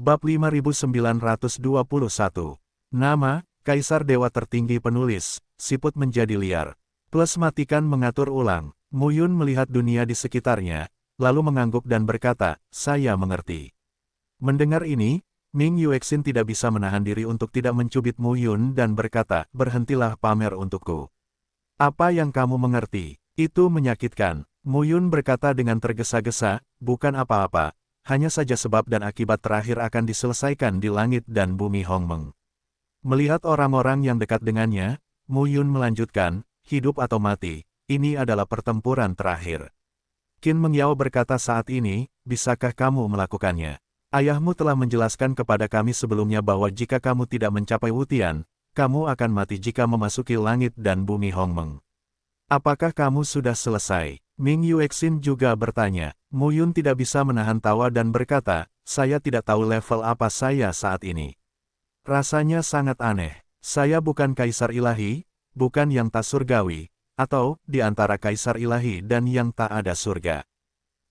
Bab 5921. Nama, Kaisar Dewa Tertinggi Penulis, siput menjadi liar. Plus matikan mengatur ulang. Mu Yun melihat dunia di sekitarnya, lalu mengangguk dan berkata, saya mengerti. Mendengar ini, Ming Yuexin tidak bisa menahan diri untuk tidak mencubit Mu Yun dan berkata, berhentilah pamer untukku. Apa yang kamu mengerti? Itu menyakitkan. Mu Yun berkata dengan tergesa-gesa, bukan apa-apa. Hanya saja sebab dan akibat terakhir akan diselesaikan di langit dan bumi Hongmeng. Melihat orang-orang yang dekat dengannya, Mu Yun melanjutkan, hidup atau mati, ini adalah pertempuran terakhir. Qin Mengyao berkata saat ini, bisakah kamu melakukannya? Ayahmu telah menjelaskan kepada kami sebelumnya bahwa jika kamu tidak mencapai Wutian, kamu akan mati jika memasuki langit dan bumi Hongmeng. Apakah kamu sudah selesai? Ming Yuexin juga bertanya. Mu Yun tidak bisa menahan tawa dan berkata, saya tidak tahu level apa saya saat ini. Rasanya sangat aneh. Saya bukan kaisar ilahi, bukan yang tak surgawi, atau di antara kaisar ilahi dan yang tak ada surga.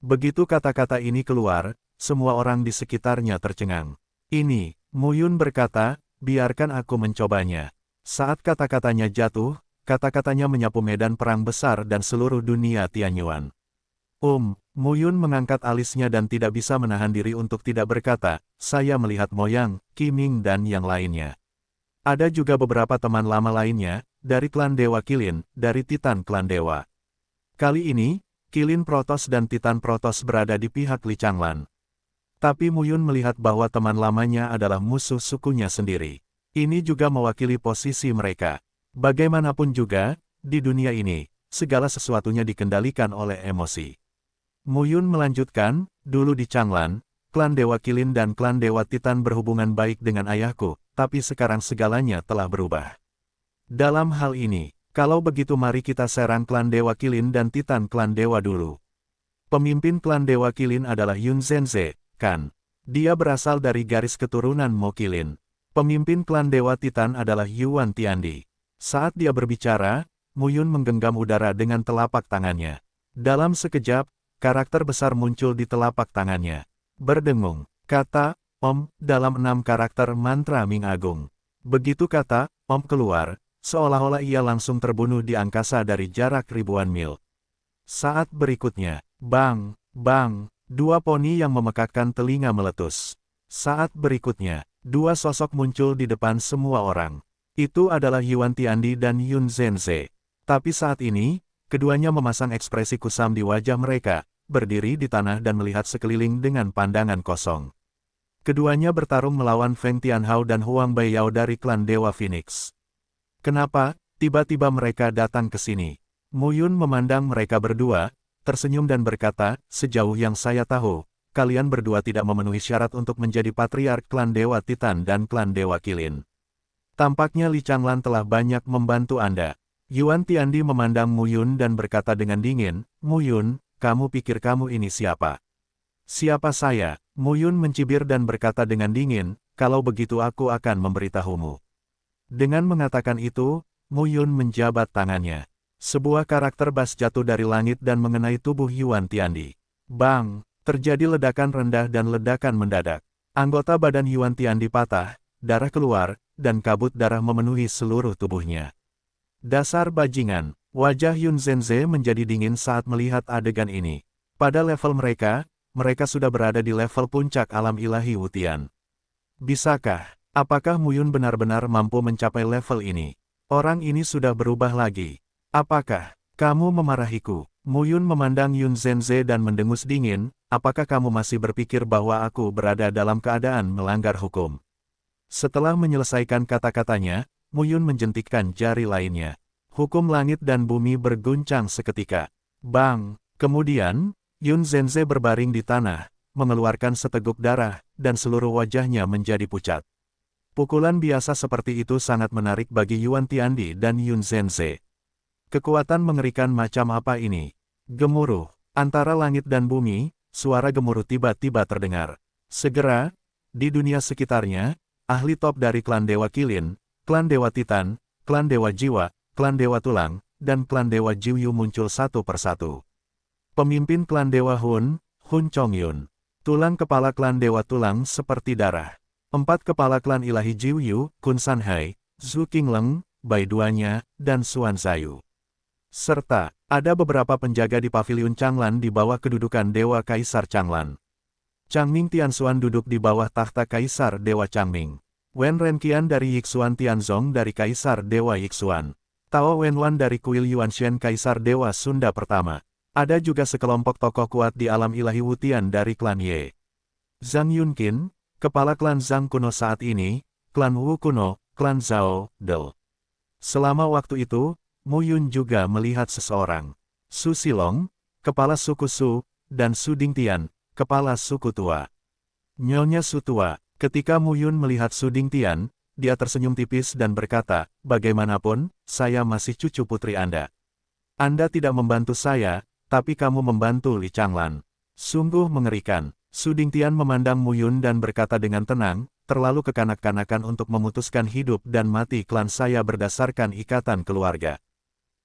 Begitu kata-kata ini keluar, semua orang di sekitarnya tercengang. Ini, Mu Yun berkata, biarkan aku mencobanya. Saat kata-katanya jatuh, kata-katanya menyapu medan perang besar dan seluruh dunia Tianyuan. Mu Yun mengangkat alisnya dan tidak bisa menahan diri untuk tidak berkata, saya melihat Moyang, Qiming dan yang lainnya. Ada juga beberapa teman lama lainnya, dari klan Dewa Qilin, dari Titan klan Dewa. Kali ini, Qilin Protoss dan Titan Protoss berada di pihak Li Changlan. Tapi Mu Yun melihat bahwa teman lamanya adalah musuh sukunya sendiri. Ini juga mewakili posisi mereka. Bagaimanapun juga, di dunia ini, segala sesuatunya dikendalikan oleh emosi. Mu Yun melanjutkan, dulu di Changlan, klan Dewa Qilin dan klan Dewa Titan berhubungan baik dengan ayahku, tapi sekarang segalanya telah berubah. Dalam hal ini, kalau begitu mari kita serang klan Dewa Qilin dan Titan klan Dewa dulu. Pemimpin klan Dewa Qilin adalah Yun Zhenze, kan? Dia berasal dari garis keturunan Mo Qilin. Pemimpin klan Dewa Titan adalah Yuan Tiandi. Saat dia berbicara, Mu Yun menggenggam udara dengan telapak tangannya. Dalam sekejap, karakter besar muncul di telapak tangannya. Berdengung, kata, Om, dalam 6 karakter mantra Ming Agung. Begitu kata, Om keluar, seolah-olah ia langsung terbunuh di angkasa dari jarak ribuan mil. Saat berikutnya, bang, bang, 2 poni yang memekakkan telinga meletus. Saat berikutnya, 2 sosok muncul di depan semua orang. Itu adalah Yuan Tiandi dan Yun Zhenze. Tapi saat ini, keduanya memasang ekspresi kusam di wajah mereka, berdiri di tanah dan melihat sekeliling dengan pandangan kosong. Keduanya bertarung melawan Feng Tianhao dan Huang Baiyao dari klan Dewa Phoenix. Kenapa, tiba-tiba mereka datang ke sini? Mu Yun memandang mereka berdua, tersenyum dan berkata, sejauh yang saya tahu, kalian berdua tidak memenuhi syarat untuk menjadi patriark klan Dewa Titan dan klan Dewa Qilin. Tampaknya Li Changlan telah banyak membantu Anda. Yuan Tiandi memandang Mu Yun dan berkata dengan dingin, Mu Yun, kamu pikir kamu ini siapa? Siapa saya? Mu Yun mencibir dan berkata dengan dingin, kalau begitu aku akan memberitahumu. Dengan mengatakan itu, Mu Yun menjabat tangannya. Sebuah karakter bas jatuh dari langit dan mengenai tubuh Yuan Tiandi. Bang! Terjadi ledakan rendah dan ledakan mendadak. Anggota badan Yuan Tiandi patah, darah keluar, dan kabut darah memenuhi seluruh tubuhnya. Dasar bajingan, wajah Yun Zhenze menjadi dingin saat melihat adegan ini. Pada level mereka, mereka sudah berada di level puncak alam ilahi Wutian. Bisakah, apakah Mu Yun benar-benar mampu mencapai level ini? Orang ini sudah berubah lagi. Apakah kamu memarahiku? Mu Yun memandang Yun Zhenze dan mendengus dingin, apakah kamu masih berpikir bahwa aku berada dalam keadaan melanggar hukum? Setelah menyelesaikan kata-katanya, Mu Yun menjentikkan jari lainnya. Hukum langit dan bumi berguncang seketika. Bang! Kemudian, Yun Zhenze berbaring di tanah, mengeluarkan seteguk darah, dan seluruh wajahnya menjadi pucat. Pukulan biasa seperti itu sangat menarik bagi Yuan Tiandi dan Yun Zhenze. Kekuatan mengerikan macam apa ini? Gemuruh. Antara langit dan bumi, suara gemuruh tiba-tiba terdengar. Segera, di dunia sekitarnya, ahli top dari klan Dewa Qilin, klan Dewa Titan, klan Dewa Jiwa, klan Dewa Tulang, dan klan Dewa Jiuyu muncul satu persatu. Pemimpin klan Dewa Hun Chongyun. Tulang kepala klan Dewa Tulang seperti darah. 4 kepala klan ilahi Jiu Yu, Kun San Hai, Zhu Qingleng, Bai Duanya, dan Xuan Zayu. Serta, ada beberapa penjaga di paviliun Changlan di bawah kedudukan Dewa Kaisar Changlan. Changming Tianxuan duduk di bawah tahta Kaisar Dewa Changming. Wen Renqian dari Yixuan Tianzong dari Kaisar Dewa Yixuan. Tao Wenwan dari Kuil Yuanshen Kaisar Dewa Sunda pertama. Ada juga sekelompok tokoh kuat di alam ilahi Wutian dari klan Ye. Zhang Yunqin, kepala klan Zhang kuno saat ini, klan Wu kuno, klan Zhao, Del. Selama waktu itu, Mu Yun juga melihat seseorang. Su Silong, kepala suku Su, dan Su Dingtian, kepala suku tua. Nyonya Su tua, ketika Mu Yun melihat Su Dingtian, dia tersenyum tipis dan berkata, bagaimanapun, saya masih cucu putri Anda. Anda tidak membantu saya, tapi kamu membantu Li Changlan. Sungguh mengerikan. Su Dingtian memandang Mu Yun dan berkata dengan tenang, terlalu kekanak-kanakan untuk memutuskan hidup dan mati klan saya berdasarkan ikatan keluarga.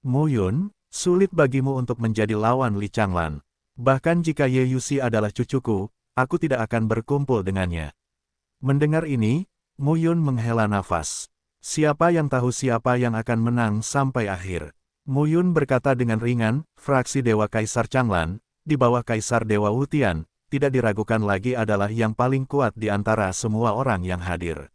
Mu Yun, sulit bagimu untuk menjadi lawan Li Changlan. Bahkan jika Ye Yuxi adalah cucuku, aku tidak akan berkumpul dengannya. Mendengar ini, Mu Yun menghela nafas. Siapa yang tahu siapa yang akan menang sampai akhir? Mu Yun berkata dengan ringan, fraksi Dewa Kaisar Changlan, di bawah Kaisar Dewa Wutian, tidak diragukan lagi adalah yang paling kuat di antara semua orang yang hadir.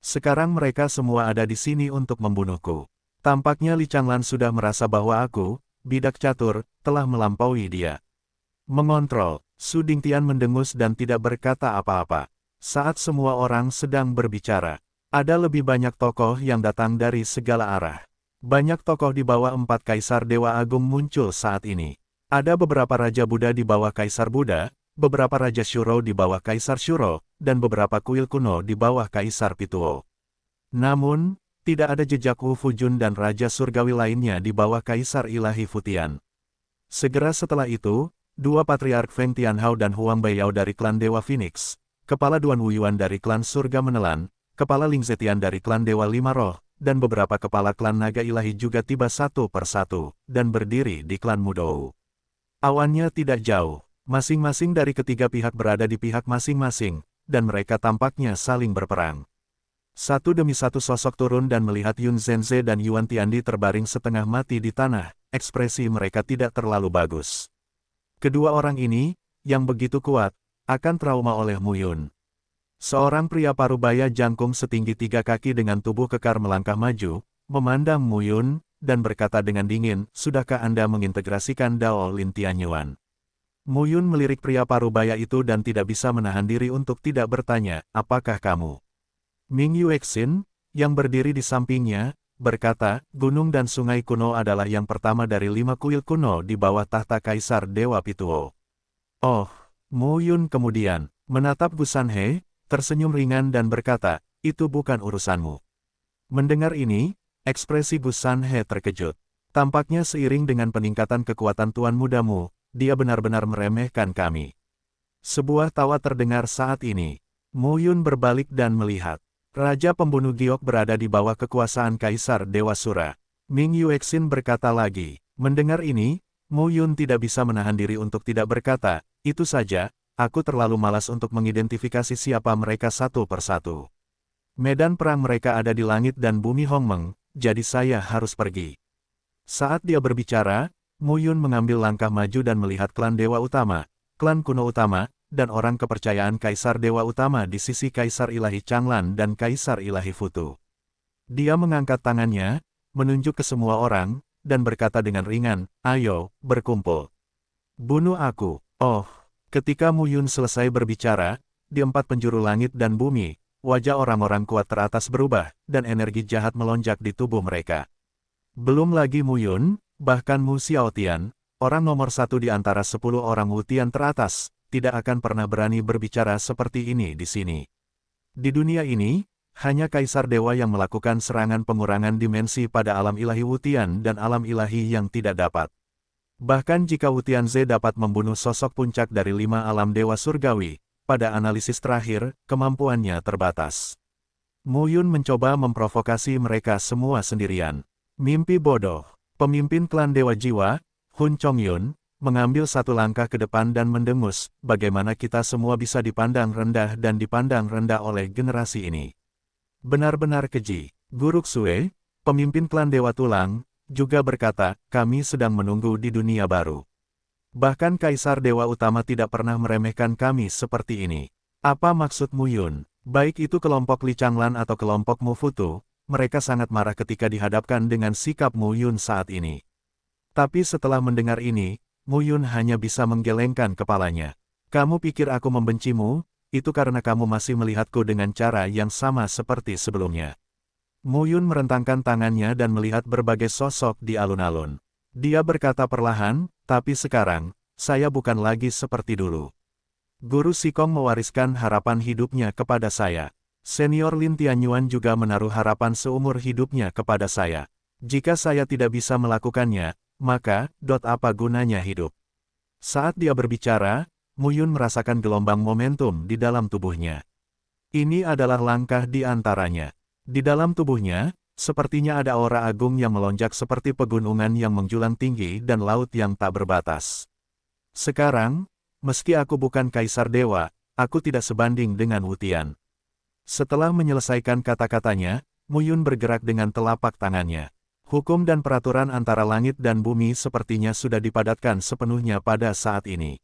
Sekarang mereka semua ada di sini untuk membunuhku. Tampaknya Li Changlan sudah merasa bahwa aku, bidak catur, telah melampaui dia. Mengontrol, Su Dingtian mendengus dan tidak berkata apa-apa. Saat semua orang sedang berbicara, ada lebih banyak tokoh yang datang dari segala arah. Banyak tokoh di bawah 4 Kaisar Dewa Agung muncul saat ini. Ada beberapa Raja Buddha di bawah Kaisar Buddha, beberapa Raja Shuro di bawah Kaisar Shuro, dan beberapa kuil kuno di bawah Kaisar Pituo. Namun, tidak ada jejak Wu Fujun dan Raja Surgawi lainnya di bawah Kaisar Ilahi Futian. Segera setelah itu, 2 Patriark Feng Tianhao dan Huang Baiyao dari klan Dewa Phoenix, Kepala Duan Wuyuan dari klan Surga Menelan, Kepala Ling Zetian dari klan Dewa Lima Roh, dan beberapa kepala klan naga ilahi juga tiba satu persatu, dan berdiri di klan Mudou. Awannya tidak jauh, masing-masing dari ketiga pihak berada di pihak masing-masing, dan mereka tampaknya saling berperang. Satu demi satu sosok turun dan melihat Yun Zhenze dan Yuan Tiandi terbaring setengah mati di tanah, ekspresi mereka tidak terlalu bagus. Kedua orang ini, yang begitu kuat, akan trauma oleh Mu Yun. Seorang pria parubaya jangkung setinggi 3 kaki dengan tubuh kekar melangkah maju, memandang Mu Yun, dan berkata dengan dingin, sudahkah Anda mengintegrasikan Dao Lin Tianyuan? Mu Yun melirik pria parubaya itu dan tidak bisa menahan diri untuk tidak bertanya, apakah kamu? Ming Yuexin, yang berdiri di sampingnya, berkata, gunung dan sungai kuno adalah yang pertama dari 5 kuil kuno di bawah tahta Kaisar Dewa Pituo. Oh, Mu Yun kemudian menatap Gu Sanhe, tersenyum ringan dan berkata, itu bukan urusanmu. Mendengar ini, ekspresi Gu Sanhe terkejut. Tampaknya seiring dengan peningkatan kekuatan tuan mudamu, dia benar-benar meremehkan kami. Sebuah tawa terdengar saat ini. Mu Yun berbalik dan melihat. Raja pembunuh giok berada di bawah kekuasaan Kaisar Dewa Sura. Ming Yuexin berkata lagi. Mendengar ini, Mu Yun tidak bisa menahan diri untuk tidak berkata, itu saja. Aku terlalu malas untuk mengidentifikasi siapa mereka satu persatu. Medan perang mereka ada di langit dan bumi Hongmeng, jadi saya harus pergi. Saat dia berbicara, Mu Yun mengambil langkah maju dan melihat klan Dewa Utama, klan kuno utama, dan orang kepercayaan Kaisar Dewa Utama di sisi Kaisar Ilahi Changlan dan Kaisar Ilahi Futu. Dia mengangkat tangannya, menunjuk ke semua orang, dan berkata dengan ringan, ayo, berkumpul. Bunuh aku, oh. Ketika Mu Yun selesai berbicara, di 4 penjuru langit dan bumi, wajah orang-orang kuat teratas berubah, dan energi jahat melonjak di tubuh mereka. Belum lagi Mu Yun, bahkan Mu Xiaotian, orang nomor 1 di antara 10 orang Wutian teratas, tidak akan pernah berani berbicara seperti ini di sini. Di dunia ini, hanya Kaisar Dewa yang melakukan serangan pengurangan dimensi pada alam ilahi Wutian dan alam ilahi yang tidak dapat. Bahkan jika Wu Tianze dapat membunuh sosok puncak dari 5 alam dewa surgawi, pada analisis terakhir, kemampuannya terbatas. Mu Yun mencoba memprovokasi mereka semua sendirian. Mimpi bodoh. Pemimpin klan Dewa Jiwa, Hun Chongyun, mengambil satu langkah ke depan dan mendengus, bagaimana kita semua bisa dipandang rendah dan dipandang rendah oleh generasi ini. Benar-benar keji. Guru Xue, pemimpin klan Dewa Tulang, juga berkata, kami sedang menunggu di dunia baru. Bahkan Kaisar Dewa Utama tidak pernah meremehkan kami seperti ini. Apa maksud Mu Yun? Baik itu kelompok Li Changlan atau kelompok Mu Futu, mereka sangat marah ketika dihadapkan dengan sikap Mu Yun saat ini. Tapi setelah mendengar ini, Mu Yun hanya bisa menggelengkan kepalanya. Kamu pikir aku membencimu? Itu karena kamu masih melihatku dengan cara yang sama seperti sebelumnya. Mu Yun merentangkan tangannya dan melihat berbagai sosok di alun-alun. Dia berkata perlahan, tapi sekarang, saya bukan lagi seperti dulu. Guru Sikong mewariskan harapan hidupnya kepada saya. Senior Lin Tianyuan juga menaruh harapan seumur hidupnya kepada saya. Jika saya tidak bisa melakukannya, maka, apa gunanya hidup? Saat dia berbicara, Mu Yun merasakan gelombang momentum di dalam tubuhnya. Ini adalah langkah di antaranya. Di dalam tubuhnya, sepertinya ada aura agung yang melonjak seperti pegunungan yang menjulang tinggi dan laut yang tak berbatas. Sekarang, meski aku bukan Kaisar Dewa, aku tidak sebanding dengan Wu Tian. Setelah menyelesaikan kata-katanya, Mu Yun bergerak dengan telapak tangannya. Hukum dan peraturan antara langit dan bumi sepertinya sudah dipadatkan sepenuhnya pada saat ini.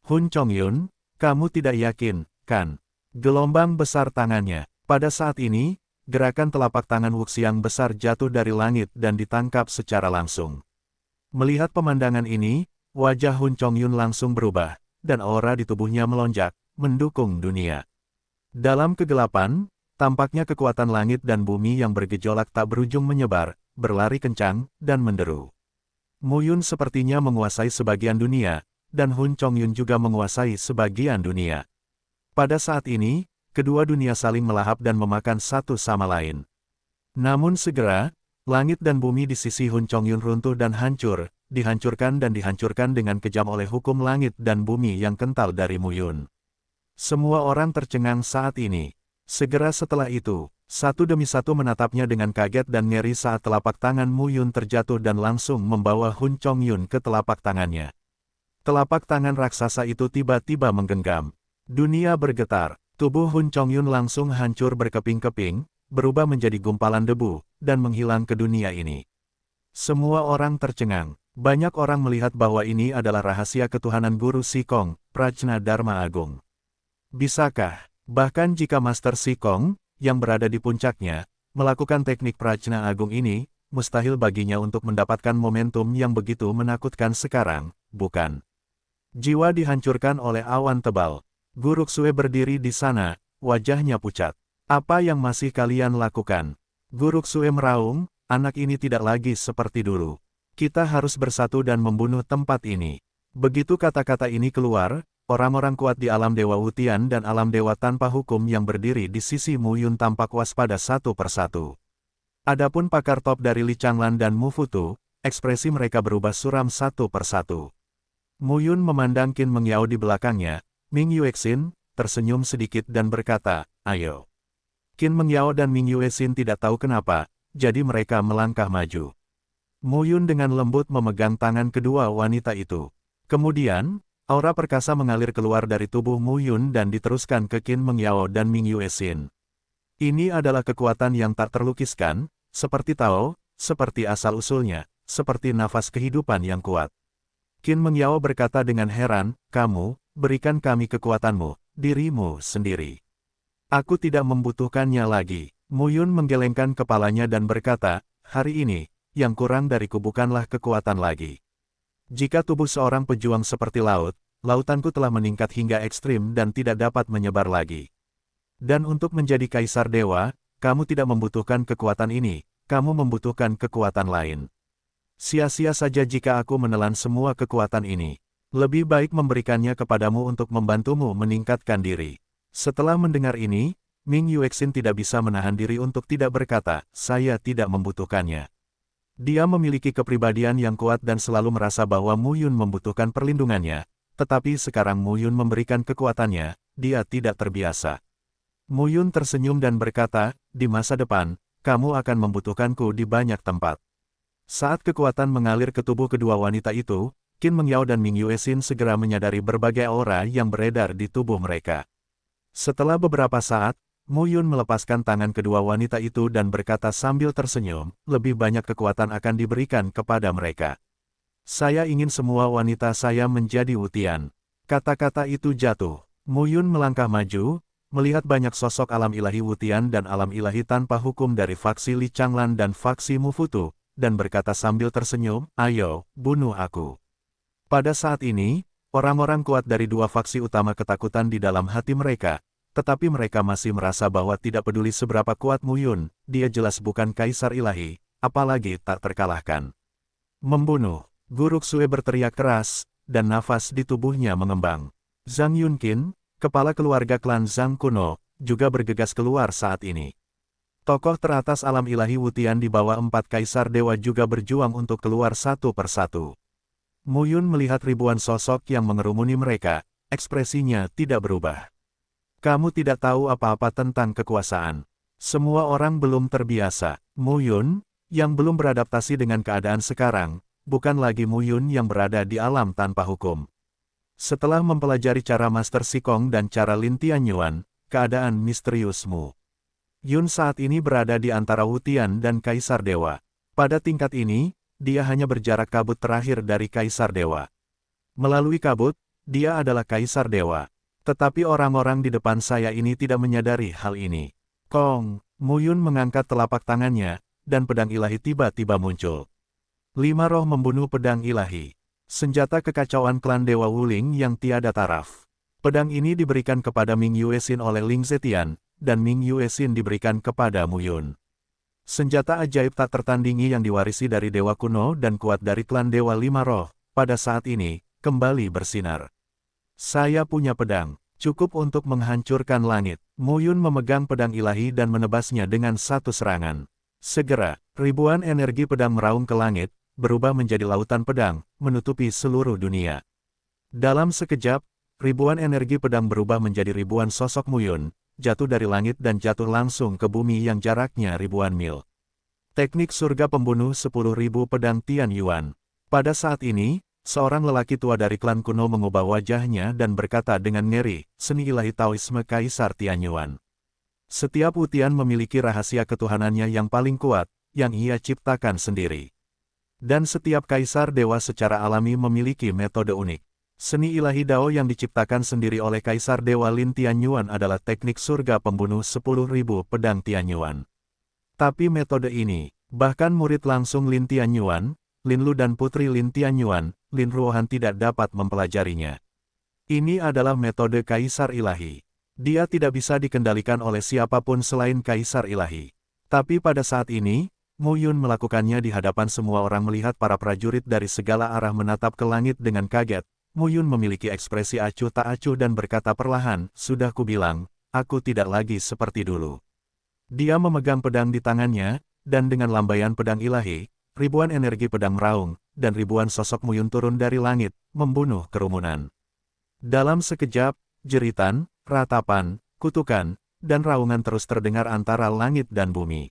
Hun Chongyun, kamu tidak yakin, kan? Gelombang besar tangannya. Pada saat ini, gerakan telapak tangan Wuxiang besar jatuh dari langit dan ditangkap secara langsung. Melihat pemandangan ini, wajah Hun Chongyun langsung berubah, dan aura di tubuhnya melonjak, mendukung dunia. Dalam kegelapan, tampaknya kekuatan langit dan bumi yang bergejolak tak berujung menyebar, berlari kencang, dan menderu. Mu Yun sepertinya menguasai sebagian dunia, dan Hun Chongyun juga menguasai sebagian dunia. Pada saat ini, kedua dunia saling melahap dan memakan satu sama lain. Namun segera, langit dan bumi di sisi Hun Chongyun runtuh dan hancur, dihancurkan dan dihancurkan dengan kejam oleh hukum langit dan bumi yang kental dari Mu Yun. Semua orang tercengang saat ini. Segera setelah itu, satu demi satu menatapnya dengan kaget dan ngeri saat telapak tangan Mu Yun terjatuh dan langsung membawa Hun Chongyun ke telapak tangannya. Telapak tangan raksasa itu tiba-tiba menggenggam. Dunia bergetar, tubuh Hun Chongyun langsung hancur berkeping-keping, berubah menjadi gumpalan debu, dan menghilang ke dunia ini. Semua orang tercengang. Banyak orang melihat bahwa ini adalah rahasia ketuhanan Guru Sikong, Prajna Dharma Agung. Bisakah, bahkan jika Master Sikong, yang berada di puncaknya, melakukan teknik Prajna Agung ini, mustahil baginya untuk mendapatkan momentum yang begitu menakutkan sekarang, bukan? Jiwa dihancurkan oleh awan tebal. Guru Xue berdiri di sana, wajahnya pucat. Apa yang masih kalian lakukan? Guru Xue meraung, anak ini tidak lagi seperti dulu. Kita harus bersatu dan membunuh tempat ini. Begitu kata-kata ini keluar, orang-orang kuat di alam Dewa Wu Tian dan alam Dewa tanpa hukum yang berdiri di sisi Mu Yun tampak waspada satu persatu. Adapun pakar top dari Li Changlan dan Mu Futu, ekspresi mereka berubah suram satu persatu. Mu Yun memandang Qin Mengyao di belakangnya, Ming Yuexin, tersenyum sedikit dan berkata, ayo. Qin Mengyao dan Ming Yuexin tidak tahu kenapa, jadi mereka melangkah maju. Mu Yun dengan lembut memegang tangan kedua wanita itu. Kemudian, aura perkasa mengalir keluar dari tubuh Mu Yun dan diteruskan ke Qin Mengyao dan Ming Yuexin. Ini adalah kekuatan yang tak terlukiskan, seperti Tao, seperti asal-usulnya, seperti nafas kehidupan yang kuat. Qin Mengyao berkata dengan heran, kamu, berikan kami kekuatanmu, dirimu sendiri. Aku tidak membutuhkannya lagi. Mu Yun menggelengkan kepalanya dan berkata, hari ini, yang kurang dariku bukanlah kekuatan lagi. Jika tubuh seorang pejuang seperti laut, lautanku telah meningkat hingga ekstrim dan tidak dapat menyebar lagi. Dan untuk menjadi Kaisar Dewa, kamu tidak membutuhkan kekuatan ini, kamu membutuhkan kekuatan lain. Sia-sia saja jika aku menelan semua kekuatan ini. Lebih baik memberikannya kepadamu untuk membantumu meningkatkan diri. Setelah mendengar ini, Ming Yuexin tidak bisa menahan diri untuk tidak berkata, saya tidak membutuhkannya. Dia memiliki kepribadian yang kuat dan selalu merasa bahwa Mu Yun membutuhkan perlindungannya, tetapi sekarang Mu Yun memberikan kekuatannya, dia tidak terbiasa. Mu Yun tersenyum dan berkata, di masa depan, kamu akan membutuhkanku di banyak tempat. Saat kekuatan mengalir ke tubuh kedua wanita itu, Qin Mengyao dan Ming Yuesin segera menyadari berbagai aura yang beredar di tubuh mereka. Setelah beberapa saat, Mu Yun melepaskan tangan kedua wanita itu dan berkata sambil tersenyum, lebih banyak kekuatan akan diberikan kepada mereka. Saya ingin semua wanita saya menjadi Wutian. Kata-kata itu jatuh. Mu Yun melangkah maju, melihat banyak sosok alam ilahi Wutian dan alam ilahi tanpa hukum dari faksi Li Changlan dan faksi Mufutu, dan berkata sambil tersenyum, ayo, bunuh aku. Pada saat ini, orang-orang kuat dari dua faksi utama ketakutan di dalam hati mereka, tetapi mereka masih merasa bahwa tidak peduli seberapa kuat Mu Yun, dia jelas bukan kaisar ilahi, apalagi tak terkalahkan. Membunuh, Guru Xue berteriak keras, dan nafas di tubuhnya mengembang. Zhang Yunqin, kepala keluarga klan Zhang kuno, juga bergegas keluar saat ini. Tokoh teratas alam ilahi Wutian di bawah 4 kaisar dewa juga berjuang untuk keluar satu persatu. Mu Yun melihat ribuan sosok yang mengerumuni mereka, ekspresinya tidak berubah. Kamu tidak tahu apa-apa tentang kekuasaan. Semua orang belum terbiasa. Mu Yun, yang belum beradaptasi dengan keadaan sekarang, bukan lagi Mu Yun yang berada di alam tanpa hukum. Setelah mempelajari cara Master Sikong dan cara Lin Tianyuan, keadaan misterius Mu Yun saat ini berada di antara Wutian dan Kaisar Dewa. Pada tingkat ini, dia hanya berjarak kabut terakhir dari Kaisar Dewa. Melalui kabut, dia adalah Kaisar Dewa. Tetapi orang-orang di depan saya ini tidak menyadari hal ini. Kong, Mu Yun mengangkat telapak tangannya, dan pedang ilahi tiba-tiba muncul. 5 roh membunuh pedang ilahi. Senjata kekacauan klan Dewa Wuling yang tiada taraf. Pedang ini diberikan kepada Ming Yuesin oleh Ling Zetian, dan Ming Yuesin diberikan kepada Mu Yun. Senjata ajaib tak tertandingi yang diwarisi dari Dewa kuno dan kuat dari klan Dewa 5 roh, pada saat ini, kembali bersinar. Saya punya pedang, cukup untuk menghancurkan langit. Mu Yun memegang pedang ilahi dan menebasnya dengan satu serangan. Segera, ribuan energi pedang meraung ke langit, berubah menjadi lautan pedang, menutupi seluruh dunia. Dalam sekejap, ribuan energi pedang berubah menjadi ribuan sosok Mu Yun, jatuh dari langit dan jatuh langsung ke bumi yang jaraknya ribuan mil. Teknik surga pembunuh 10.000 pedang Tian Yuan. Pada saat ini, seorang lelaki tua dari klan kuno mengubah wajahnya dan berkata dengan ngeri, seni ilahi Taoisme Kaisar Tianyuan. Setiap Wutian memiliki rahasia ketuhanannya yang paling kuat, yang ia ciptakan sendiri. Dan setiap kaisar dewa secara alami memiliki metode unik. Seni ilahi Dao yang diciptakan sendiri oleh Kaisar Dewa Lin Tianyuan adalah teknik surga pembunuh 10.000 pedang Tianyuan. Tapi metode ini, bahkan murid langsung Lin Tianyuan, Lin Lu dan putri Lin Tianyuan, Lin Ruohan tidak dapat mempelajarinya. Ini adalah metode Kaisar Ilahi. Dia tidak bisa dikendalikan oleh siapapun selain Kaisar Ilahi. Tapi pada saat ini, Mu Yun melakukannya di hadapan semua orang melihat para prajurit dari segala arah menatap ke langit dengan kaget. Mu Yun memiliki ekspresi acuh tak acuh dan berkata perlahan, sudah kubilang, aku tidak lagi seperti dulu. Dia memegang pedang di tangannya, dan dengan lambaian pedang ilahi, ribuan energi pedang meraung, dan ribuan sosok Mu Yun turun dari langit, membunuh kerumunan. Dalam sekejap, jeritan, ratapan, kutukan, dan raungan terus terdengar antara langit dan bumi.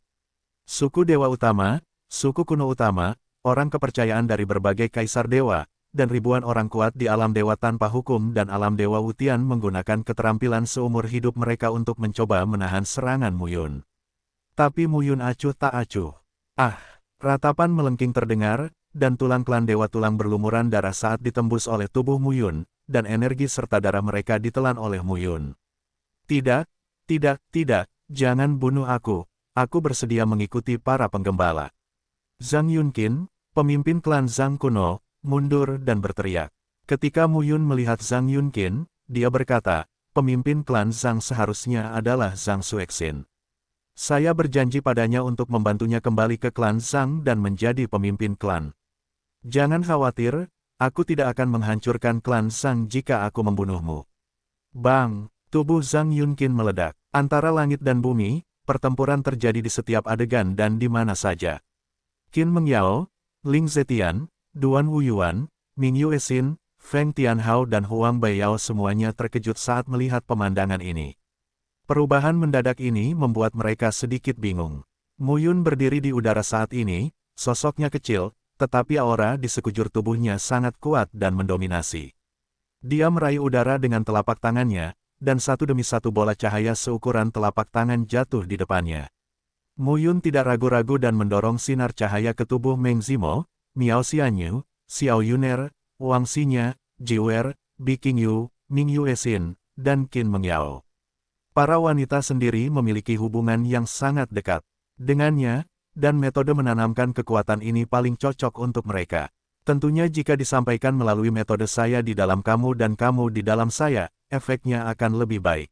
Suku Dewa Utama, suku kuno utama, orang kepercayaan dari berbagai kaisar dewa, dan ribuan orang kuat di alam dewa tanpa hukum dan alam dewa Wutian menggunakan keterampilan seumur hidup mereka untuk mencoba menahan serangan Mu Yun. Tapi Mu Yun acuh tak acuh. Ah! Ratapan melengking terdengar, dan tulang klan dewa tulang berlumuran darah saat ditembus oleh tubuh Mu Yun, dan energi serta darah mereka ditelan oleh Mu Yun. Tidak, jangan bunuh aku bersedia mengikuti para penggembala. Zhang Yunqin, pemimpin klan Zhang kuno, mundur dan berteriak. Ketika Mu Yun melihat Zhang Yunqin, dia berkata, pemimpin klan Zhang seharusnya adalah Zhang Xuexin. Saya berjanji padanya untuk membantunya kembali ke klan Zhang dan menjadi pemimpin klan. Jangan khawatir, aku tidak akan menghancurkan klan Zhang jika aku membunuhmu. Bang! Tubuh Zhang Yunqin meledak. Antara langit dan bumi, pertempuran terjadi di setiap adegan dan di mana saja. Qin Mengyao, Ling Zetian, Duan Wuyuan, Ming Yuesin, Feng Tianhao dan Huang Baiyao semuanya terkejut saat melihat pemandangan ini. Perubahan mendadak ini membuat mereka sedikit bingung. Mu Yun berdiri di udara saat ini, sosoknya kecil, tetapi aura di sekujur tubuhnya sangat kuat dan mendominasi. Dia meraih udara dengan telapak tangannya, dan satu demi satu bola cahaya seukuran telapak tangan jatuh di depannya. Mu Yun tidak ragu-ragu dan mendorong sinar cahaya ke tubuh Meng Zimo, Miao Xianyu, Xiao Yuner, Wang Xinya, Jiwer, Bi Qingyu, Ming Yuesin, dan Qin Mengyao. Para wanita sendiri memiliki hubungan yang sangat dekat dengannya, dan metode menanamkan kekuatan ini paling cocok untuk mereka. Tentunya jika disampaikan melalui metode saya di dalam kamu dan kamu di dalam saya, efeknya akan lebih baik.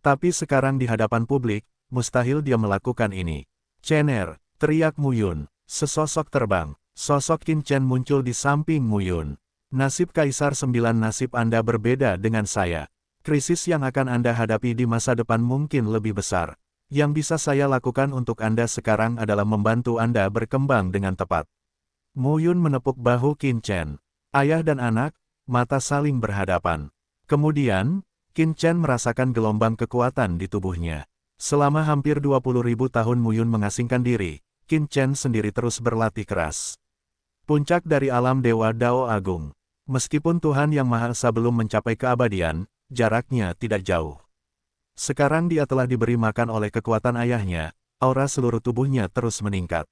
Tapi sekarang di hadapan publik, mustahil dia melakukan ini. "Cener!" teriak Mu Yun. Sesosok terbang. Sosok Qin Chen muncul di samping Mu Yun. "Nasib Kaisar 9, nasib Anda berbeda dengan saya. Krisis yang akan Anda hadapi di masa depan mungkin lebih besar. Yang bisa saya lakukan untuk Anda sekarang adalah membantu Anda berkembang dengan tepat." Mu Yun menepuk bahu Qin Chen. Ayah dan anak, mata saling berhadapan. Kemudian, Qin Chen merasakan gelombang kekuatan di tubuhnya. Selama hampir 20.000 tahun Mu Yun mengasingkan diri, Qin Chen sendiri terus berlatih keras. Puncak dari alam Dewa Dao Agung. Meskipun Tuhan Yang Maha Esa belum mencapai keabadian, jaraknya tidak jauh. Sekarang dia telah diberi makan oleh kekuatan ayahnya, aura seluruh tubuhnya terus meningkat.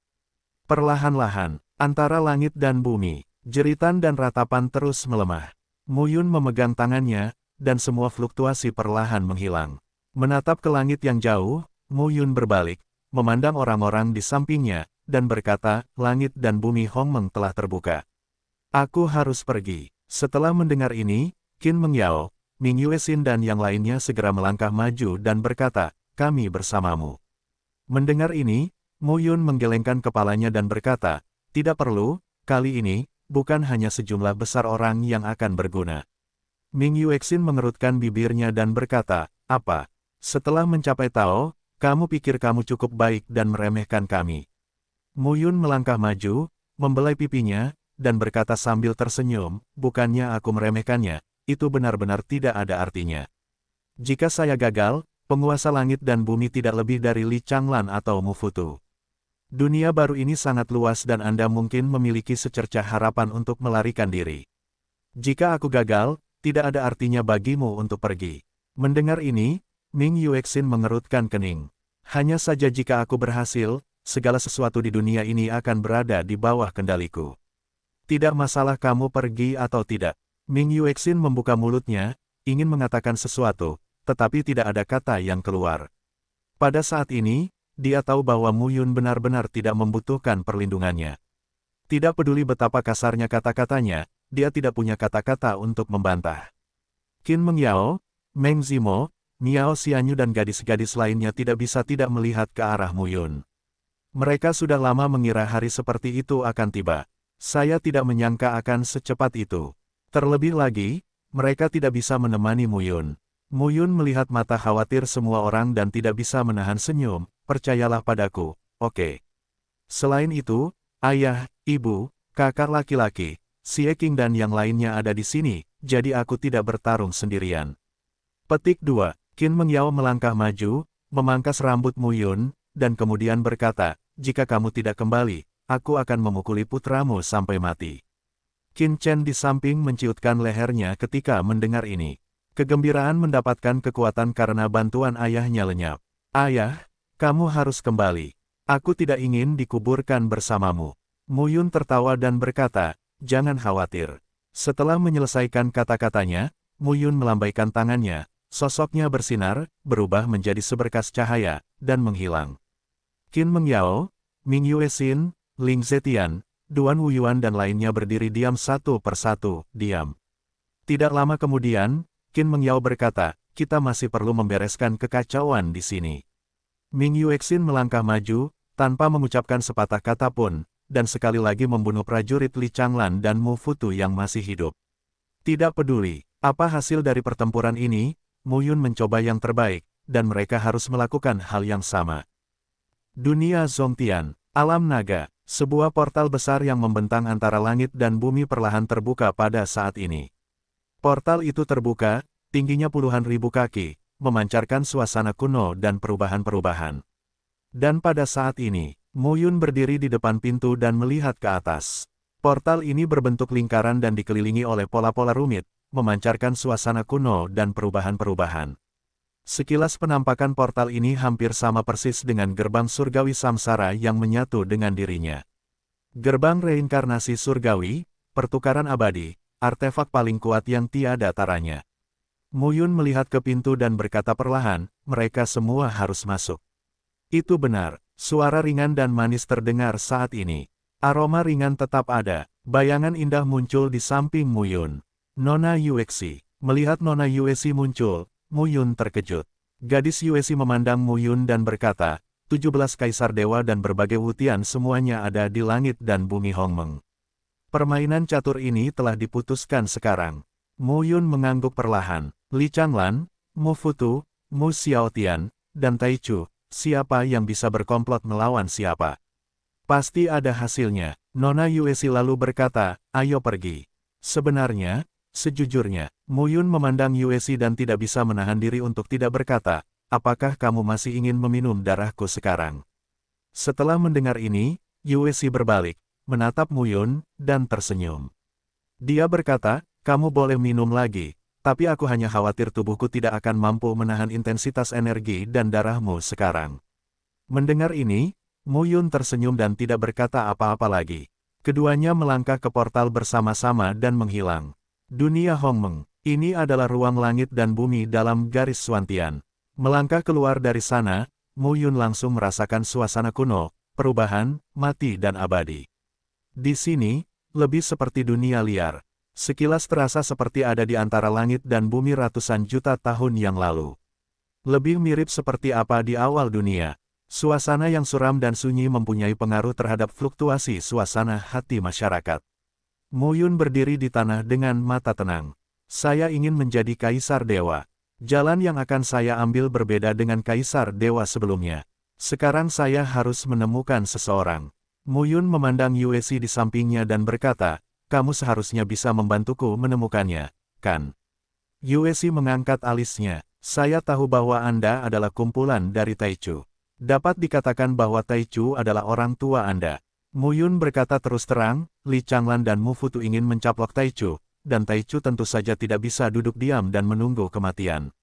Perlahan-lahan, antara langit dan bumi, jeritan dan ratapan terus melemah. Mu Yun memegang tangannya, dan semua fluktuasi perlahan menghilang. Menatap ke langit yang jauh, Mu Yun berbalik, memandang orang-orang di sampingnya, dan berkata, "Langit dan bumi Hongmeng telah terbuka. Aku harus pergi." Setelah mendengar ini, Qin Mengyao, Ming Yuesin dan yang lainnya segera melangkah maju dan berkata, "Kami bersamamu." Mendengar ini, Mu Yun menggelengkan kepalanya dan berkata, "Tidak perlu, kali ini, bukan hanya sejumlah besar orang yang akan berguna." Ming Yuesin mengerutkan bibirnya dan berkata, "Apa? Setelah mencapai Tao, kamu pikir kamu cukup baik dan meremehkan kami?" Mu Yun melangkah maju, membelai pipinya, dan berkata sambil tersenyum, "Bukannya aku meremehkannya, itu benar-benar tidak ada artinya. Jika saya gagal, penguasa langit dan bumi tidak lebih dari Li Changlan atau Mu Futu. Dunia baru ini sangat luas dan Anda mungkin memiliki secercah harapan untuk melarikan diri. Jika aku gagal, tidak ada artinya bagimu untuk pergi." Mendengar ini, Ming Yuexin mengerutkan kening. "Hanya saja jika aku berhasil, segala sesuatu di dunia ini akan berada di bawah kendaliku. Tidak masalah kamu pergi atau tidak." Ming Yuexin membuka mulutnya, ingin mengatakan sesuatu, tetapi tidak ada kata yang keluar. Pada saat ini, dia tahu bahwa Mu Yun benar-benar tidak membutuhkan perlindungannya. Tidak peduli betapa kasarnya kata-katanya, dia tidak punya kata-kata untuk membantah. Qin Mengyao, Meng Zimo, Miao Xianyu dan gadis-gadis lainnya tidak bisa tidak melihat ke arah Mu Yun. Mereka sudah lama mengira hari seperti itu akan tiba. Saya tidak menyangka akan secepat itu. Terlebih lagi, mereka tidak bisa menemani Mu Yun. Mu Yun melihat mata khawatir semua orang dan tidak bisa menahan senyum. "Percayalah padaku, oke? Selain itu, ayah, ibu, kakak laki-laki, Xie Qing dan yang lainnya ada di sini, jadi aku tidak bertarung sendirian." Petik 2. Qin Mengyao melangkah maju, memangkas rambut Mu Yun, dan kemudian berkata, "Jika kamu tidak kembali, aku akan memukuli putramu sampai mati." Qin Chen di samping menciutkan lehernya ketika mendengar ini. Kegembiraan mendapatkan kekuatan karena bantuan ayahnya lenyap. "Ayah, kamu harus kembali. Aku tidak ingin dikuburkan bersamamu." Mu Yun tertawa dan berkata, "Jangan khawatir." Setelah menyelesaikan kata-katanya, Mu Yun melambaikan tangannya, sosoknya bersinar, berubah menjadi seberkas cahaya, dan menghilang. Qin Mengyao, Ming Yuesin, Ling Zetian, Duan Wuyuan dan lainnya berdiri diam satu persatu, diam. Tidak lama kemudian, Qin Mengyao berkata, "Kita masih perlu membereskan kekacauan di sini." Ming Yuexin melangkah maju, tanpa mengucapkan sepatah kata pun, dan sekali lagi membunuh prajurit Li Changlan dan Mu Futu yang masih hidup. Tidak peduli apa hasil dari pertempuran ini, Mu Yun mencoba yang terbaik, dan mereka harus melakukan hal yang sama. Dunia Zongtian, alam naga, sebuah portal besar yang membentang antara langit dan bumi perlahan terbuka pada saat ini. Portal itu terbuka, tingginya puluhan ribu kaki, memancarkan suasana kuno dan perubahan-perubahan. Dan pada saat ini, Mu Yun berdiri di depan pintu dan melihat ke atas. Portal ini berbentuk lingkaran dan dikelilingi oleh pola-pola rumit, memancarkan suasana kuno dan perubahan-perubahan. Sekilas penampakan portal ini hampir sama persis dengan gerbang surgawi samsara yang menyatu dengan dirinya. Gerbang reinkarnasi surgawi, pertukaran abadi, artefak paling kuat yang tiada taranya. Mu Yun melihat ke pintu dan berkata perlahan, mereka semua harus masuk. Itu benar, suara ringan dan manis terdengar saat ini. Aroma ringan tetap ada, bayangan indah muncul di samping Mu Yun. Nona Yuexi. Melihat Nona Yuexi muncul, Mu Yun terkejut. Gadis Yuexi memandang Mu Yun dan berkata, 17 kaisar dewa dan berbagai wutian semuanya ada di langit dan bumi Hongmeng. Permainan catur ini telah diputuskan sekarang. Mu Yun mengangguk perlahan. Li Changlan, Mu Futu, Mu Xiaotian, dan Taichu, siapa yang bisa berkomplot melawan siapa? Pasti ada hasilnya. Nona Yuexi lalu berkata, ayo pergi. Sebenarnya, sejujurnya, Mu Yun memandang Yuexi dan tidak bisa menahan diri untuk tidak berkata, apakah kamu masih ingin meminum darahku sekarang? Setelah mendengar ini, Yuexi berbalik, menatap Mu Yun, dan tersenyum. Dia berkata, kamu boleh minum lagi, tapi aku hanya khawatir tubuhku tidak akan mampu menahan intensitas energi dan darahmu sekarang. Mendengar ini, Mu Yun tersenyum dan tidak berkata apa-apa lagi. Keduanya melangkah ke portal bersama-sama dan menghilang. Dunia Hongmeng, ini adalah ruang langit dan bumi dalam garis Suantian. Melangkah keluar dari sana, Mu Yun langsung merasakan suasana kuno, perubahan, mati dan abadi. Di sini, lebih seperti dunia liar. Sekilas terasa seperti ada di antara langit dan bumi ratusan juta tahun yang lalu. Lebih mirip seperti apa di awal dunia. Suasana yang suram dan sunyi mempunyai pengaruh terhadap fluktuasi suasana hati masyarakat. Mu Yun berdiri di tanah dengan mata tenang. Saya ingin menjadi kaisar dewa. Jalan yang akan saya ambil berbeda dengan kaisar dewa sebelumnya. Sekarang saya harus menemukan seseorang. Mu Yun memandang Yuexi di sampingnya dan berkata, kamu seharusnya bisa membantuku menemukannya, kan? Yuexi mengangkat alisnya. Saya tahu bahwa Anda adalah kumpulan dari Taichu. Dapat dikatakan bahwa Taichu adalah orang tua Anda. Mu Yun berkata terus terang, Li Changlan dan Mu Futu ingin mencaplok Taichu, dan Taichu tentu saja tidak bisa duduk diam dan menunggu kematian.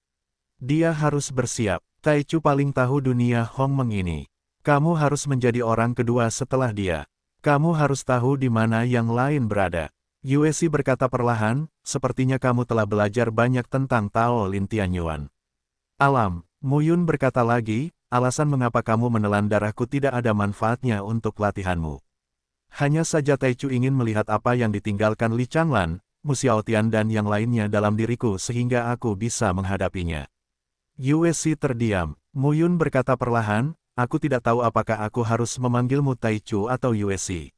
Dia harus bersiap. Taichu paling tahu dunia Hongmeng ini. Kamu harus menjadi orang kedua setelah dia. Kamu harus tahu di mana yang lain berada. Yuexi berkata perlahan, sepertinya kamu telah belajar banyak tentang Tao Lin Tianyuan. Alam, Mu Yun berkata lagi, alasan mengapa kamu menelan darahku tidak ada manfaatnya untuk latihanmu. Hanya saja Taichu ingin melihat apa yang ditinggalkan Li Changlan, Mu Xiaotian dan yang lainnya dalam diriku sehingga aku bisa menghadapinya. Yuexi terdiam. Mu Yun berkata perlahan, aku tidak tahu apakah aku harus memanggilmu Taichu atau Yuexi.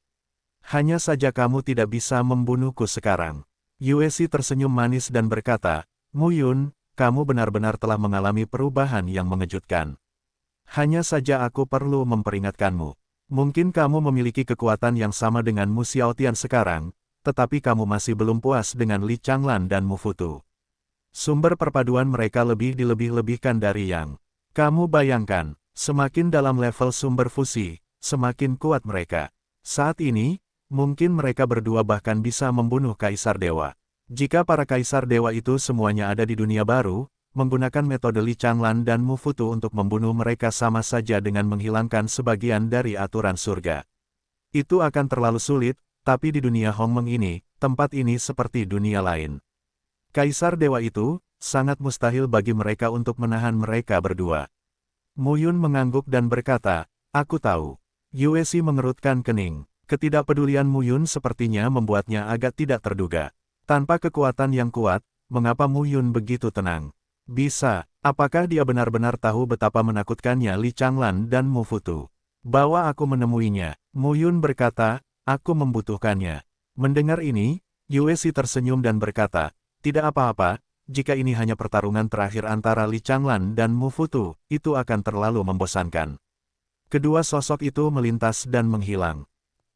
Hanya saja kamu tidak bisa membunuhku sekarang. Yuexi tersenyum manis dan berkata, Mu Yun, kamu benar-benar telah mengalami perubahan yang mengejutkan. Hanya saja aku perlu memperingatkanmu. Mungkin kamu memiliki kekuatan yang sama dengan Mu Xiaotian sekarang, tetapi kamu masih belum puas dengan Li Changlan dan Mu Futu. Sumber perpaduan mereka lebih dilebih-lebihkan dari yang kamu bayangkan. Semakin dalam level sumber fusi, semakin kuat mereka. Saat ini, mungkin mereka berdua bahkan bisa membunuh Kaisar Dewa. Jika para Kaisar Dewa itu semuanya ada di dunia baru, menggunakan metode Li Changlan dan Mu Futu untuk membunuh mereka sama saja dengan menghilangkan sebagian dari aturan surga. Itu akan terlalu sulit, tapi di dunia Hongmeng ini, tempat ini seperti dunia lain. Kaisar Dewa itu, sangat mustahil bagi mereka untuk menahan mereka berdua. Mu Yun mengangguk dan berkata, aku tahu. Yuexi mengerutkan kening. Ketidakpedulian Mu Yun sepertinya membuatnya agak tidak terduga. Tanpa kekuatan yang kuat, mengapa Mu Yun begitu tenang? Bisa, apakah dia benar-benar tahu betapa menakutkannya Li Changlan dan Mu Futu? Bawa aku menemuinya. Mu Yun berkata, aku membutuhkannya. Mendengar ini, Yuexi tersenyum dan berkata, tidak apa-apa, jika ini hanya pertarungan terakhir antara Li Changlan dan Mu Futu, itu akan terlalu membosankan. Kedua sosok itu melintas dan menghilang.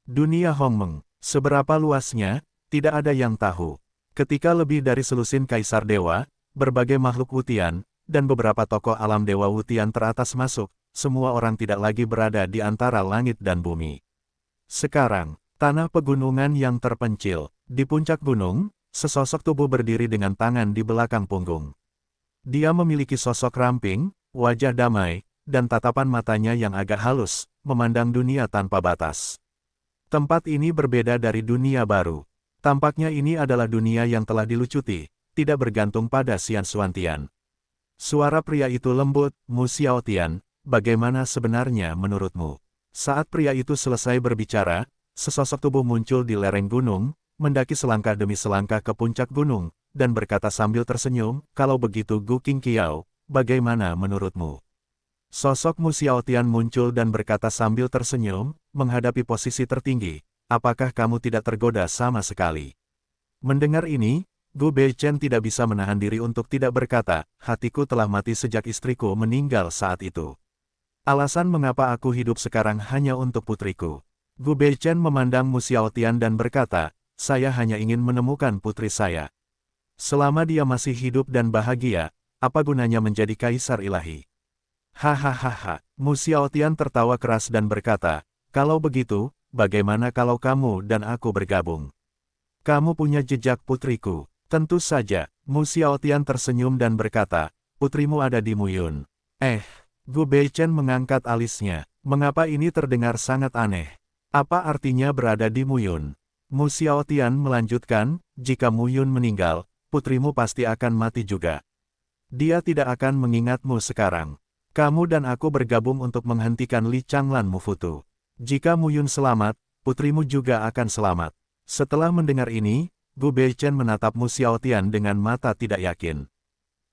Dunia Hongmeng, seberapa luasnya, tidak ada yang tahu. Ketika lebih dari selusin Kaisar Dewa, berbagai makhluk wutian, dan beberapa tokoh alam dewa wutian teratas masuk, semua orang tidak lagi berada di antara langit dan bumi. Sekarang, Tanah pegunungan yang terpencil. Di puncak gunung, sesosok tubuh berdiri dengan tangan di belakang punggung. Dia memiliki sosok ramping, wajah damai, dan tatapan matanya yang agak halus, memandang dunia tanpa batas. Tempat ini berbeda dari dunia baru. Tampaknya ini adalah dunia yang telah dilucuti, tidak bergantung pada Xian Xuantian. Suara pria itu lembut, "Mu Xiaotian, bagaimana sebenarnya menurutmu?" Saat pria itu selesai berbicara, sesosok tubuh muncul di lereng gunung, mendaki selangkah demi selangkah ke puncak gunung, dan berkata sambil tersenyum, "Kalau begitu Gu Qingqiao, bagaimana menurutmu?" Sosok Mu Xiaotian muncul dan berkata sambil tersenyum, "Menghadapi posisi tertinggi, apakah kamu tidak tergoda sama sekali?" Mendengar ini, Gu Beichen tidak bisa menahan diri untuk tidak berkata, "Hatiku telah mati sejak istriku meninggal saat itu. Alasan mengapa aku hidup sekarang hanya untuk putriku." Gu Beichen memandang Mu Xiaotian dan berkata, "Saya hanya ingin menemukan putri saya. Selama dia masih hidup dan bahagia, apa gunanya menjadi kaisar ilahi?" Hahaha, Mu Xiaotian tertawa keras dan berkata, "Kalau begitu, bagaimana kalau kamu dan aku bergabung? Kamu punya jejak putriku." "Tentu saja," Mu Xiaotian tersenyum dan berkata, "Putrimu ada di Muyun." Gu Beichen mengangkat alisnya. "Mengapa ini terdengar sangat aneh? Apa artinya berada di Muyun?" Mu Xiaotian melanjutkan, "Jika Muyun meninggal, putrimu pasti akan mati juga. Dia tidak akan mengingatmu sekarang. Kamu dan aku bergabung untuk menghentikan Li Changlan Mufutu. Jika Muyun selamat, putrimu juga akan selamat." Setelah mendengar ini, Gu Beichen menatap Mu Xiaotian dengan mata tidak yakin.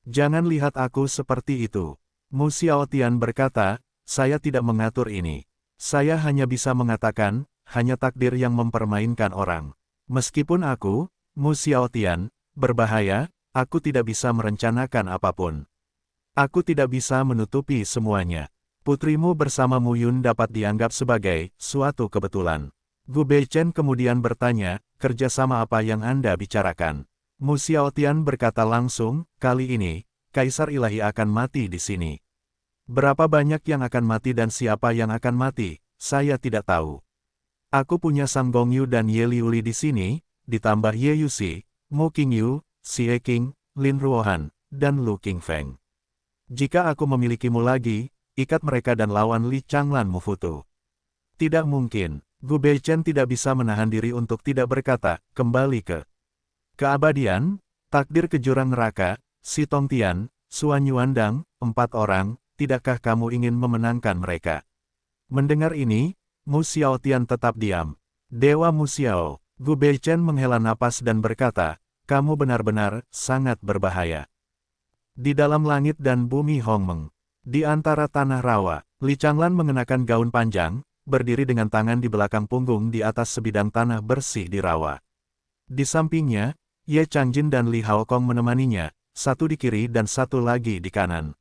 "Jangan lihat aku seperti itu." Mu Xiaotian berkata, "Saya tidak mengatur ini. Saya hanya bisa mengatakan, hanya takdir yang mempermainkan orang. Meskipun aku, Mu Xiaotian, berbahaya, aku tidak bisa merencanakan apapun. Aku tidak bisa menutupi semuanya. Putrimu bersama Muyun dapat dianggap sebagai suatu kebetulan." Gu Beichen kemudian bertanya, "Kerjasama apa yang Anda bicarakan?" Mu Xiaotian berkata langsung, "Kali ini, Kaisar Ilahi akan mati di sini. Berapa banyak yang akan mati dan siapa yang akan mati, saya tidak tahu. Aku punya Sang Gongyu dan Ye Liuli di sini, ditambah Ye Yuxi, Mu Qingyu, Xie Qing, Lin Ruohan, dan Lu Qingfeng. Jika aku memilikimu lagi, ikat mereka dan lawan Li Changlan Mufutu." "Tidak mungkin." Gu Beichen tidak bisa menahan diri untuk tidak berkata, "Kembali ke keabadian, takdir ke jurang neraka, Si Tongtian, Suan Yuandang, 4 orang, tidakkah kamu ingin memenangkan mereka?" Mendengar ini, Mu Xiaotian tetap diam. "Dewa Mu Xiao." Gu Beichen menghela napas dan berkata, "Kamu benar-benar sangat berbahaya." Di dalam langit dan bumi Hongmeng, di antara tanah rawa, Li Changlan mengenakan gaun panjang, berdiri dengan tangan di belakang punggung di atas sebidang tanah bersih di rawa. Di sampingnya, Ye Changjin dan Li Haokong menemaninya, satu di kiri dan satu lagi di kanan.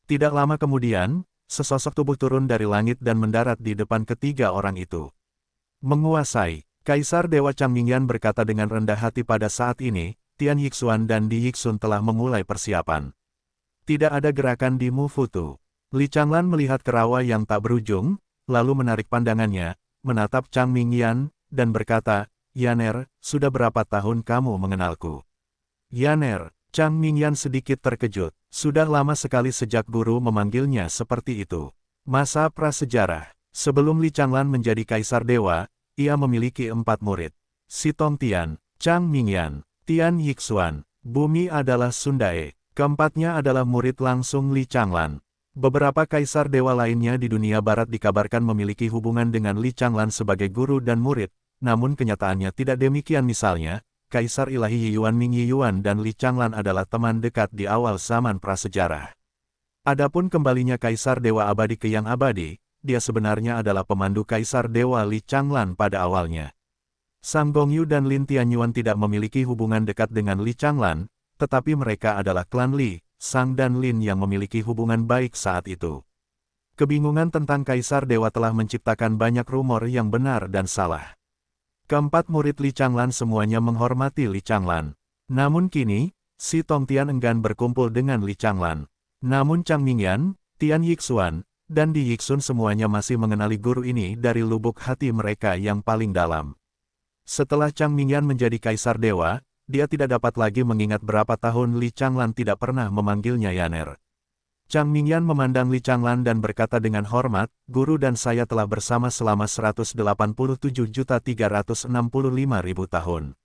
Tidak lama kemudian, sesosok tubuh turun dari langit dan mendarat di depan ketiga orang itu. "Menguasai." Kaisar Dewa Changmingyan berkata dengan rendah hati, "Pada saat ini, Tian Yixuan dan Di Yixun telah memulai persiapan. Tidak ada gerakan di Mufutu." Li Changlan melihat ke rawa yang tak berujung, lalu menarik pandangannya, menatap Changmingyan, dan berkata, "Yaner, sudah berapa tahun kamu mengenalku?" "Yaner." Changmingyan sedikit terkejut. Sudah lama sekali sejak guru memanggilnya seperti itu. Masa prasejarah. Sebelum Li Changlan menjadi Kaisar Dewa, ia memiliki 4 murid. Si Tongtian, Changmingyan, Tian Yixuan, Bumi adalah Sundae. Keempatnya adalah murid langsung Li Changlan. Beberapa Kaisar Dewa lainnya di dunia barat dikabarkan memiliki hubungan dengan Li Changlan sebagai guru dan murid, namun kenyataannya tidak demikian. Misalnya, Kaisar Ilahi Yuan Ming Yuan dan Li Changlan adalah teman dekat di awal zaman prasejarah. Adapun kembalinya Kaisar Dewa Abadi ke Yang Abadi, dia sebenarnya adalah pemandu Kaisar Dewa Li Changlan pada awalnya. Sang Gongyu dan Lin Tianyuan tidak memiliki hubungan dekat dengan Li Changlan, tetapi mereka adalah klan Li, Sang dan Lin yang memiliki hubungan baik saat itu. Kebingungan tentang Kaisar Dewa telah menciptakan banyak rumor yang benar dan salah. Keempat murid Li Changlan semuanya menghormati Li Changlan. Namun kini, Si Tongtian enggan berkumpul dengan Li Changlan. Namun Changmingyan, Tian Yixuan, dan di Yixun semuanya masih mengenali guru ini dari lubuk hati mereka yang paling dalam. Setelah Chang Mingyan menjadi kaisar dewa, dia tidak dapat lagi mengingat berapa tahun Li Changlan tidak pernah memanggilnya Yaner. Chang Mingyan memandang Li Changlan dan berkata dengan hormat, "Guru dan saya telah bersama selama 187.365.000 tahun.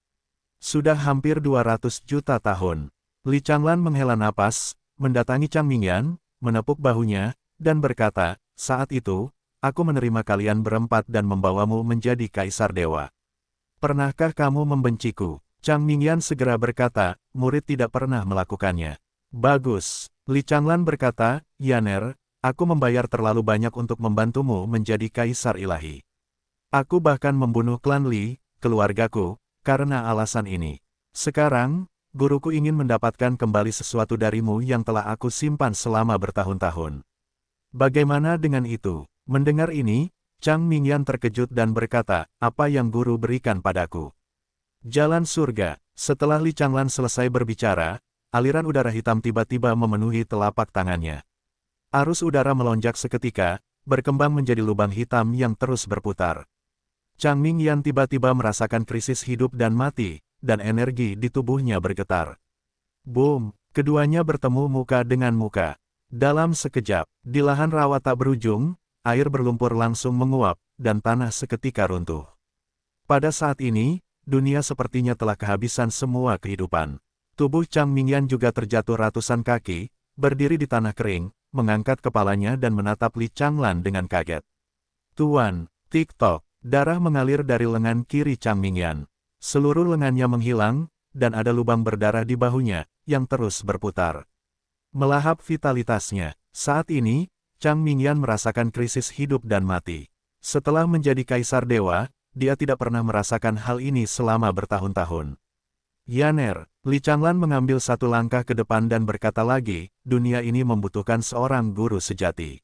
Sudah hampir 200 juta tahun." Li Changlan menghela napas, mendatangi Chang Mingyan, menepuk bahunya, dan berkata, "Saat itu, aku menerima kalian berempat dan membawamu menjadi kaisar dewa. Pernahkah kamu membenciku?" Chang Mingyan segera berkata, "Murid tidak pernah melakukannya." "Bagus." Li Changlan berkata, "Yaner, aku membayar terlalu banyak untuk membantumu menjadi kaisar ilahi. Aku bahkan membunuh klan Li, keluargaku, karena alasan ini. Sekarang, guruku ingin mendapatkan kembali sesuatu darimu yang telah aku simpan selama bertahun-tahun. Bagaimana dengan itu?" Mendengar ini, Chang Mingyan terkejut dan berkata, "Apa yang guru berikan padaku?" "Jalan surga." Setelah Li Changlan selesai berbicara, aliran udara hitam tiba-tiba memenuhi telapak tangannya. Arus udara melonjak seketika, berkembang menjadi lubang hitam yang terus berputar. Chang Mingyan tiba-tiba merasakan krisis hidup dan mati, dan energi di tubuhnya bergetar. Boom! Keduanya bertemu muka dengan muka. Dalam sekejap, di lahan rawa tak berujung, air berlumpur langsung menguap, dan tanah seketika runtuh. Pada saat ini, dunia sepertinya telah kehabisan semua kehidupan. Tubuh Chang Mingyan juga terjatuh ratusan kaki, berdiri di tanah kering, mengangkat kepalanya dan menatap Li Changlan dengan kaget. "Tuan!" Tik-tok, darah mengalir dari lengan kiri Chang Mingyan. Seluruh lengannya menghilang, dan ada lubang berdarah di bahunya, yang terus berputar. Melahap vitalitasnya. Saat ini, Chang Mingyan merasakan krisis hidup dan mati. Setelah menjadi kaisar dewa, dia tidak pernah merasakan hal ini selama bertahun-tahun. "Yaner." Li Changlan mengambil satu langkah ke depan dan berkata lagi, "Dunia ini membutuhkan seorang guru sejati.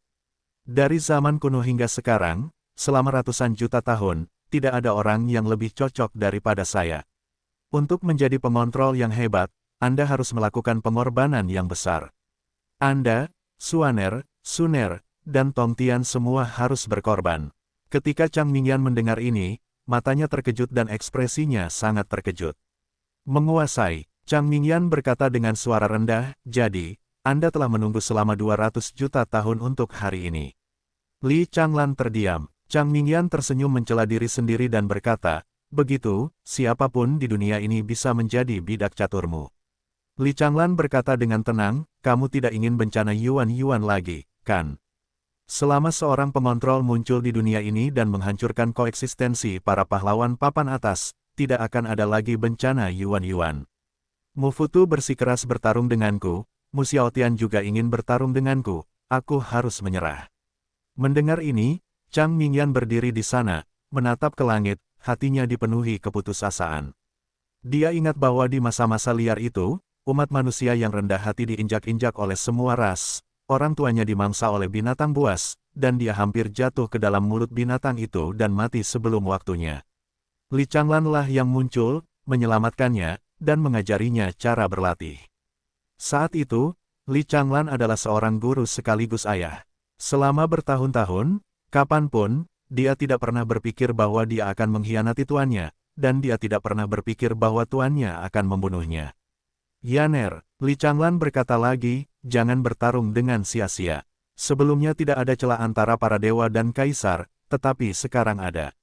Dari zaman kuno hingga sekarang, selama ratusan juta tahun, tidak ada orang yang lebih cocok daripada saya. Untuk menjadi pengontrol yang hebat, Anda harus melakukan pengorbanan yang besar. Anda, Suaner, Suner, dan Tongtian semua harus berkorban." Ketika Chang Mingyan mendengar ini, matanya terkejut dan ekspresinya sangat terkejut. "Menguasai." Chang Mingyan berkata dengan suara rendah, "Jadi, Anda telah menunggu selama 200 juta tahun untuk hari ini." Li Changlan terdiam. Chang Mingyan tersenyum mencela diri sendiri dan berkata, "Begitu, siapapun di dunia ini bisa menjadi bidak caturmu." Li Changlan berkata dengan tenang, "Kamu tidak ingin bencana Yuan-Yuan lagi, kan? Selama seorang pengontrol muncul di dunia ini dan menghancurkan koeksistensi para pahlawan papan atas, tidak akan ada lagi bencana Yuan-Yuan. Mufutu bersikeras bertarung denganku, Mu Xiaotian juga ingin bertarung denganku, aku harus menyerah." Mendengar ini, Chang Mingyan berdiri di sana, menatap ke langit, hatinya dipenuhi keputusasaan. Dia ingat bahwa di masa-masa liar itu, umat manusia yang rendah hati diinjak-injak oleh semua ras, orang tuanya dimangsa oleh binatang buas, dan dia hampir jatuh ke dalam mulut binatang itu dan mati sebelum waktunya. Li Changlan lah yang muncul, menyelamatkannya, dan mengajarinya cara berlatih. Saat itu, Li Changlan adalah seorang guru sekaligus ayah. Selama bertahun-tahun, kapanpun, dia tidak pernah berpikir bahwa dia akan mengkhianati tuannya, dan dia tidak pernah berpikir bahwa tuannya akan membunuhnya. "Yaner," Li Changlan berkata lagi, "jangan bertarung dengan sia-sia. Sebelumnya tidak ada celah antara para dewa dan kaisar, tetapi sekarang ada.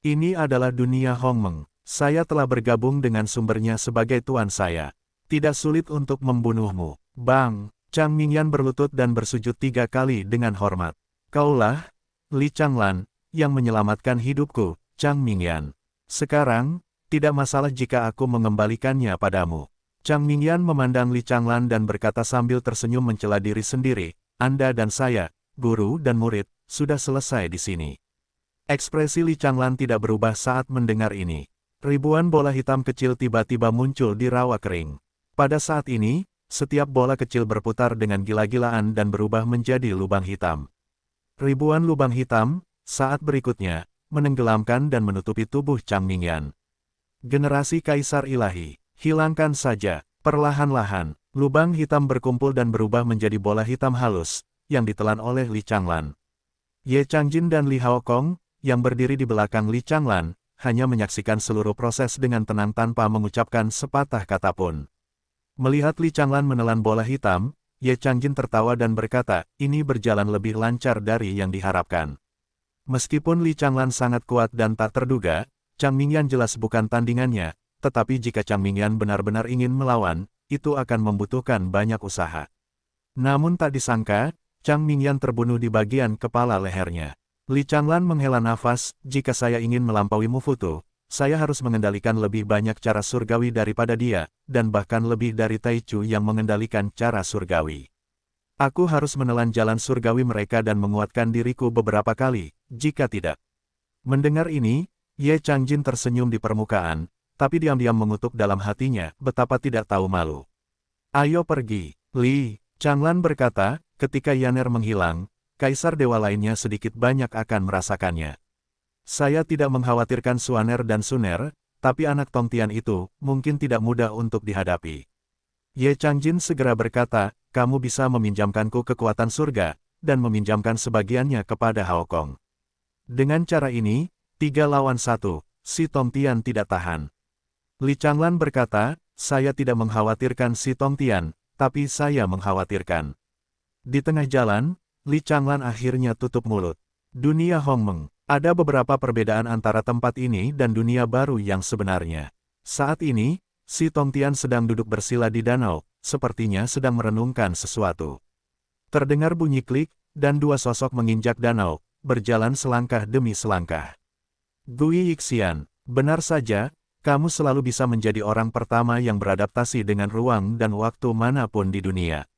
Ini adalah dunia Hongmeng. Saya telah bergabung dengan sumbernya sebagai tuan saya. Tidak sulit untuk membunuhmu." Bang! Chang Mingyan berlutut dan bersujud 3 kali dengan hormat. "Kaulah, Li Changlan, yang menyelamatkan hidupku, Chang Mingyan. Sekarang, tidak masalah jika aku mengembalikannya padamu." Chang Mingyan memandang Li Changlan dan berkata sambil tersenyum mencela diri sendiri, "Anda dan saya, guru dan murid, sudah selesai di sini." Ekspresi Li Changlan tidak berubah saat mendengar ini. Ribuan bola hitam kecil tiba-tiba muncul di rawa kering. Pada saat ini, setiap bola kecil berputar dengan gila-gilaan dan berubah menjadi lubang hitam. Ribuan lubang hitam, saat berikutnya, menenggelamkan dan menutupi tubuh Chang Mingyan. Generasi Kaisar Ilahi. Hilangkan saja, perlahan-lahan, lubang hitam berkumpul dan berubah menjadi bola hitam halus, yang ditelan oleh Li Changlan. Ye Changjin dan Li Haokong, yang berdiri di belakang Li Changlan, hanya menyaksikan seluruh proses dengan tenang tanpa mengucapkan sepatah kata pun. Melihat Li Changlan menelan bola hitam, Ye Changjin tertawa dan berkata, ini berjalan lebih lancar dari yang diharapkan. Meskipun Li Changlan sangat kuat dan tak terduga, Chang Mingyan jelas bukan tandingannya, tetapi jika Chang Mingyan benar-benar ingin melawan, itu akan membutuhkan banyak usaha. Namun tak disangka, Chang Mingyan terbunuh di bagian kepala lehernya. Li Changlan menghela nafas, jika saya ingin melampaui Mufutu, saya harus mengendalikan lebih banyak cara surgawi daripada dia, dan bahkan lebih dari Taichu yang mengendalikan cara surgawi. Aku harus menelan jalan surgawi mereka dan menguatkan diriku beberapa kali, jika tidak. Mendengar ini, Ye Changjin tersenyum di permukaan, tapi diam-diam mengutuk dalam hatinya, betapa tidak tahu malu. Ayo pergi, Li, Changlan berkata, ketika Yaner menghilang, kaisar dewa lainnya sedikit banyak akan merasakannya. Saya tidak mengkhawatirkan Suaner dan Suner, tapi anak Tongtian itu, mungkin tidak mudah untuk dihadapi. Ye Changjin segera berkata, kamu bisa meminjamkanku kekuatan surga, dan meminjamkan sebagiannya kepada Haokong. Dengan cara ini, 3 lawan 1, si Tongtian tidak tahan. Li Changlan berkata, saya tidak mengkhawatirkan si Tongtian, tapi saya mengkhawatirkan. Di tengah jalan, Li Changlan akhirnya tutup mulut. Dunia Hongmeng, ada beberapa perbedaan antara tempat ini dan dunia baru yang sebenarnya. Saat ini, si Tongtian sedang duduk bersila di danau, sepertinya sedang merenungkan sesuatu. Terdengar bunyi klik, dan 2 sosok menginjak danau, berjalan selangkah demi selangkah. Gui Yixian, benar saja, kamu selalu bisa menjadi orang pertama yang beradaptasi dengan ruang dan waktu manapun di dunia.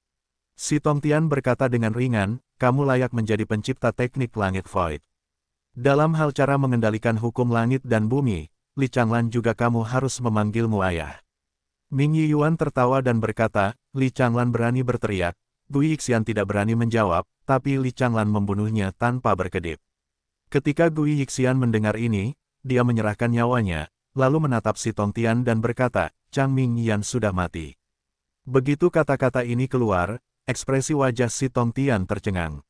Si Tongtian berkata dengan ringan, kamu layak menjadi pencipta teknik langit void. Dalam hal cara mengendalikan hukum langit dan bumi, Li Changlan juga kamu harus memanggilmu ayah. Ming Yiyuan tertawa dan berkata, Li Changlan berani berteriak, Gui Yixian tidak berani menjawab, tapi Li Changlan membunuhnya tanpa berkedip. Ketika Gui Yixian mendengar ini, dia menyerahkan nyawanya, lalu menatap si Tongtian dan berkata, Chang Mingyan sudah mati. Begitu kata-kata ini keluar, ekspresi wajah si Tongtian tercengang.